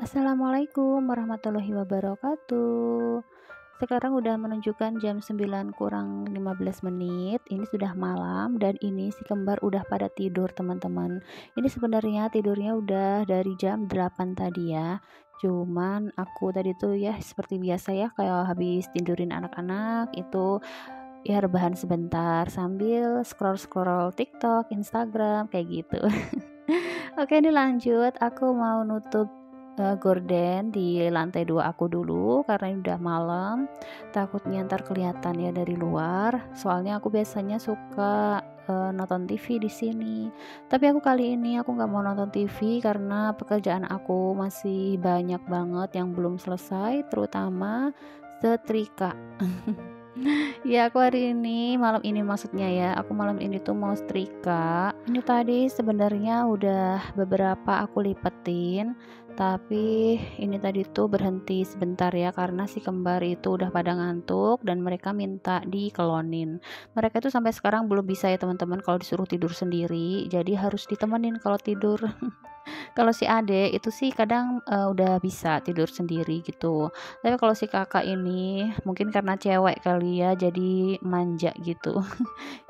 Assalamualaikum warahmatullahi wabarakatuh. Sekarang udah menunjukkan jam 9 kurang 15 menit. Ini sudah malam dan ini si kembar udah pada tidur, teman-teman. Ini sebenarnya tidurnya udah dari jam 8 tadi ya. Cuman aku tadi tuh ya seperti biasa ya kayak habis tidurin anak-anak itu ya rebahan sebentar sambil scroll-scroll TikTok, Instagram kayak gitu. Oke, ini lanjut. Aku mau nutup gorden di lantai 2 aku dulu karena ini udah malam. Takutnya ntar kelihatan ya dari luar. Soalnya aku biasanya suka nonton TV di sini. Tapi aku kali ini aku nggak mau nonton TV karena pekerjaan aku masih banyak banget yang belum selesai, terutama setrika. Ya, aku hari ini, malam ini maksudnya ya, aku malam ini tuh mau setrika. Ini tadi sebenarnya udah beberapa aku lipetin, tapi ini tadi tuh berhenti sebentar ya karena si kembar itu udah pada ngantuk dan mereka minta dikelonin. Mereka tuh sampai sekarang belum bisa ya teman-teman kalau disuruh tidur sendiri, jadi harus ditemenin kalau tidur. Kalau si Ade itu sih kadang, udah bisa tidur sendiri gitu. Tapi kalau si Kakak ini mungkin karena cewek kali ya, jadi manja gitu.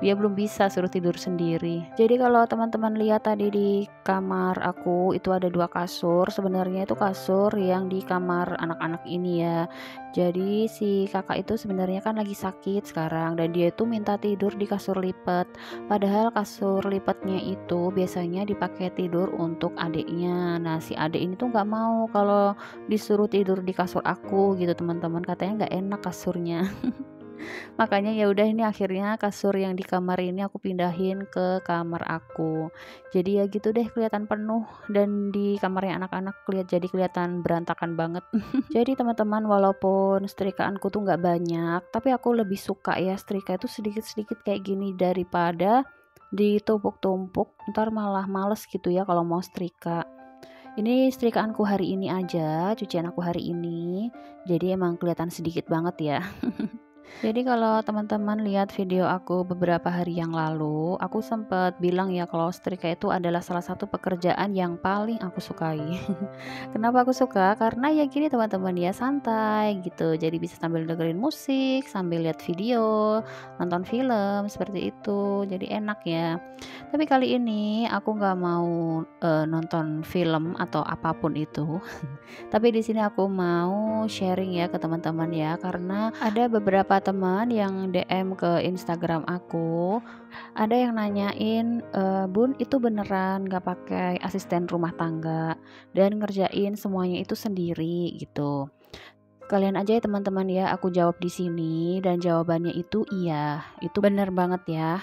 Dia belum bisa suruh tidur sendiri. Jadi kalau teman-teman lihat tadi di kamar aku itu ada 2 kasur, sebenarnya itu kasur yang di kamar anak-anak ini ya. Jadi si Kakak itu sebenarnya kan lagi sakit sekarang dan dia itu minta tidur di kasur lipat. Padahal kasur lipatnya itu biasanya dipakai tidur untuk adiknya. Nah, si adik ini tuh nggak mau kalau disuruh tidur di kasur aku gitu, teman-teman. Katanya nggak enak kasurnya. Makanya ya udah ini akhirnya kasur yang di kamar ini aku pindahin ke kamar aku. Jadi ya gitu deh kelihatan penuh dan di kamarnya anak-anak jadi kelihatan berantakan banget. Jadi teman-teman walaupun setrikaanku tuh nggak banyak, tapi aku lebih suka ya setrika itu sedikit-sedikit kayak gini daripada ditumpuk-tumpuk, ntar malah males gitu ya kalau mau setrika. Ini setrikaanku hari ini aja, cucian aku hari ini. Jadi emang kelihatan sedikit banget ya. Jadi kalau teman-teman lihat video aku beberapa hari yang lalu, aku sempat bilang ya kalau setrika itu adalah salah satu pekerjaan yang paling aku sukai. Kenapa aku suka? Karena ya gini teman-teman ya santai gitu. Jadi bisa sambil dengerin musik, sambil lihat video, nonton film seperti itu. Jadi enak ya. Tapi kali ini aku nggak mau nonton film atau apapun itu. Tapi di sini aku mau sharing ya ke teman-teman ya, karena ada beberapa teman yang DM ke Instagram aku, ada yang nanyain, "Bun, itu beneran nggak pakai asisten rumah tangga dan ngerjain semuanya itu sendiri?" gitu. Kalian aja ya teman-teman ya, aku jawab di sini dan jawabannya itu iya, itu bener banget ya.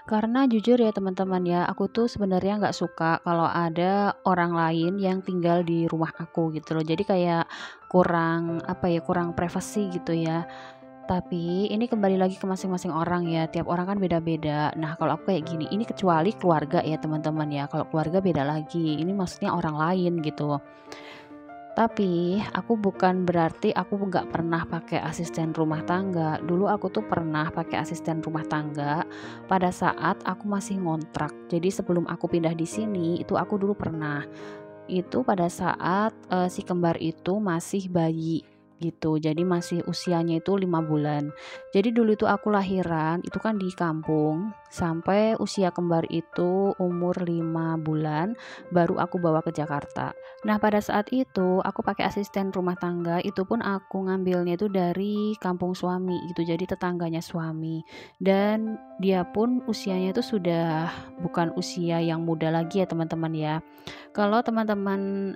Karena jujur ya teman-teman ya, aku tuh sebenarnya nggak suka kalau ada orang lain yang tinggal di rumah aku gitu loh. Jadi kayak kurang apa ya, kurang privasi gitu ya. Tapi ini kembali lagi ke masing-masing orang ya, tiap orang kan beda-beda. Nah kalau aku kayak gini, ini kecuali keluarga ya teman-teman ya. Kalau keluarga beda lagi, ini maksudnya orang lain gitu. Tapi aku bukan berarti aku nggak pernah pakai asisten rumah tangga. Dulu aku tuh pernah pakai asisten rumah tangga pada saat aku masih ngontrak. Jadi sebelum aku pindah di sini itu aku dulu pernah. Itu pada saat si kembar itu masih bayi gitu. Jadi masih usianya itu 5 bulan. Jadi dulu itu aku lahiran itu kan di kampung sampai usia kembar itu umur 5 bulan baru aku bawa ke Jakarta. Nah, pada saat itu aku pakai asisten rumah tangga, itu pun aku ngambilnya itu dari kampung suami gitu, jadi tetangganya suami. Dan dia pun usianya itu sudah bukan usia yang muda lagi ya teman-teman ya. Kalau teman-teman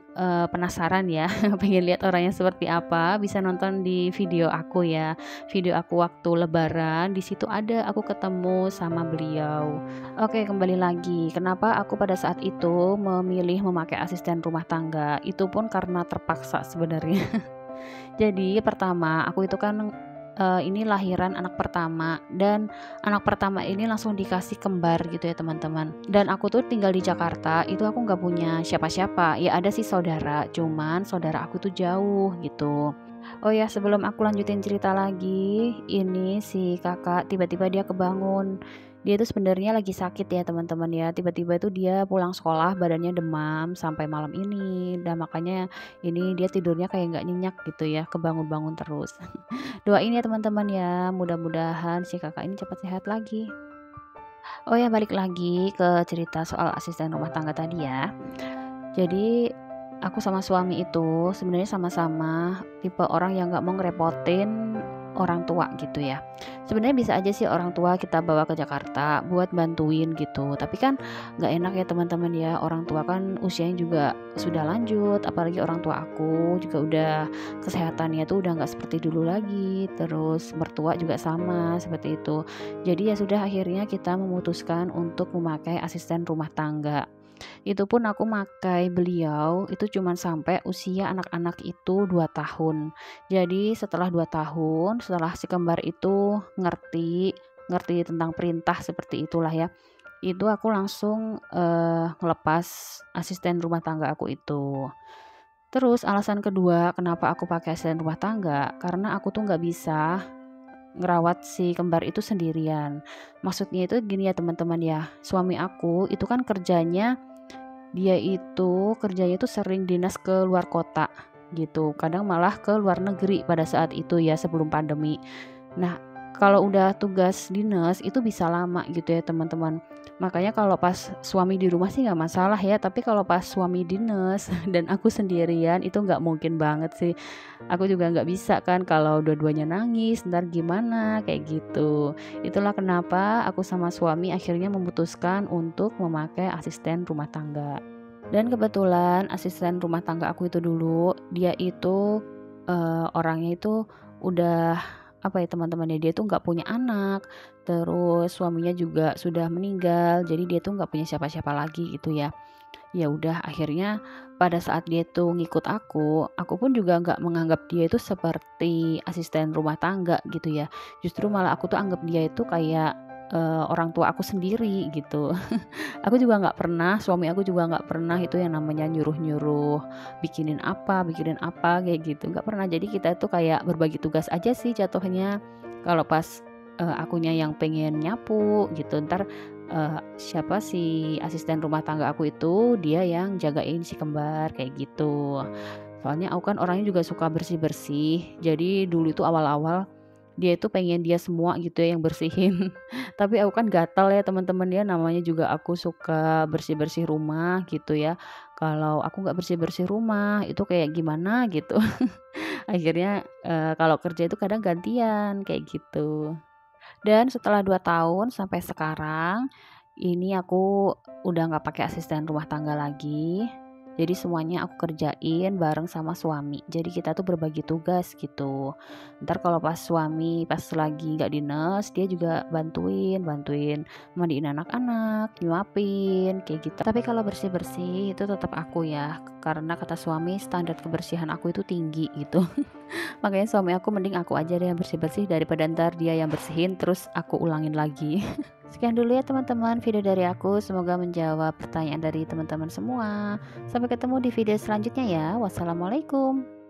penasaran ya, pengen lihat orangnya seperti apa, bisa nonton di video aku ya. Video aku waktu lebaran, di situ ada aku ketemu sama beliau. Oke, kembali lagi. Kenapa aku pada saat itu memilih memakai asisten rumah tangga? Itu pun karena terpaksa sebenarnya. Jadi pertama, aku itu kan ini lahiran anak pertama dan anak pertama ini langsung dikasih kembar gitu ya teman-teman. Dan aku tuh tinggal di Jakarta, itu aku nggak punya siapa-siapa. Ya ada sih saudara, cuman saudara aku tuh jauh gitu. Oh ya, sebelum aku lanjutin cerita lagi, ini si kakak tiba-tiba dia kebangun. Dia itu sebenarnya lagi sakit ya teman-teman ya, tiba-tiba itu dia pulang sekolah badannya demam sampai malam ini, dan makanya ini dia tidurnya kayak nggak nyenyak gitu ya, kebangun-bangun terus. Doain ya teman-teman ya, mudah-mudahan si kakak ini cepat sehat lagi. Oh ya, balik lagi ke cerita soal asisten rumah tangga tadi ya. Jadi aku sama suami itu sebenarnya sama-sama tipe orang yang nggak mau ngerepotin orang tua gitu ya. Sebenarnya bisa aja sih orang tua kita bawa ke Jakarta buat bantuin gitu. Tapi kan nggak enak ya teman-teman ya. Orang tua kan usianya juga sudah lanjut. Apalagi orang tua aku juga udah kesehatannya tuh udah nggak seperti dulu lagi. Terus mertua juga sama seperti itu. Jadi ya sudah akhirnya kita memutuskan untuk memakai asisten rumah tangga. Itu pun aku makai beliau itu cuman sampai usia anak-anak itu 2 tahun. Jadi setelah 2 tahun, setelah si kembar itu ngerti ngerti tentang perintah seperti itulah ya, itu aku langsung, ngelepas asisten rumah tangga aku itu. Terus alasan kedua kenapa aku pakai asisten rumah tangga, karena aku tuh nggak bisa ngerawat si kembar itu sendirian. Maksudnya itu gini ya teman-teman ya, suami aku itu kan kerjanya itu sering dinas ke luar kota gitu, kadang malah ke luar negeri pada saat itu ya sebelum pandemi. Nah, kalau udah tugas dinas itu bisa lama gitu ya teman-teman. Makanya kalau pas suami di rumah sih nggak masalah ya, tapi kalau pas suami dinas dan aku sendirian itu nggak mungkin banget sih. Aku juga nggak bisa kan kalau dua-duanya nangis, ntar gimana kayak gitu. Itulah kenapa aku sama suami akhirnya memutuskan untuk memakai asisten rumah tangga. Dan kebetulan asisten rumah tangga aku itu dulu, dia itu, orangnya itu udah, apa ya teman-teman ya, dia tuh nggak punya anak, terus suaminya juga sudah meninggal, jadi dia tuh nggak punya siapa-siapa lagi gitu ya. Ya udah akhirnya pada saat dia tuh ngikut aku pun juga nggak menganggap dia itu seperti asisten rumah tangga gitu ya. Justru malah aku tuh anggap dia itu kayak, orang tua aku sendiri gitu. Aku juga nggak pernah, suami aku juga nggak pernah itu yang namanya nyuruh-nyuruh bikinin apa kayak gitu, nggak pernah. Jadi kita itu kayak berbagi tugas aja sih jatuhnya. Kalau pas, akunya yang pengen nyapu gitu, ntar, siapa si asisten rumah tangga aku itu dia yang jagain si kembar kayak gitu. Soalnya aku kan orangnya juga suka bersih-bersih, jadi dulu itu awal-awal dia itu pengen dia semua gitu ya yang bersihin. Tapi aku kan gatal ya teman-teman ya, namanya juga aku suka bersih-bersih rumah gitu ya. Kalau aku nggak bersih-bersih rumah itu kayak gimana gitu. Akhirnya, kalau kerja itu kadang gantian kayak gitu. Dan setelah 2 tahun sampai sekarang, ini aku udah nggak pakai asisten rumah tangga lagi. Jadi semuanya aku kerjain bareng sama suami. Jadi kita tuh berbagi tugas gitu. Ntar kalau pas suami pas lagi nggak dinas, dia juga bantuin mandiin anak-anak, nyuapin kayak gitu. Tapi kalau bersih-bersih itu tetap aku ya. Karena kata suami standar kebersihan aku itu tinggi gitu. Makanya suami aku mending aku aja deh yang bersih-bersih daripada ntar dia yang bersihin terus aku ulangin lagi. Sekian dulu ya teman-teman video dari aku, semoga menjawab pertanyaan dari teman-teman semua. Sampai ketemu di video selanjutnya ya. Wassalamualaikum.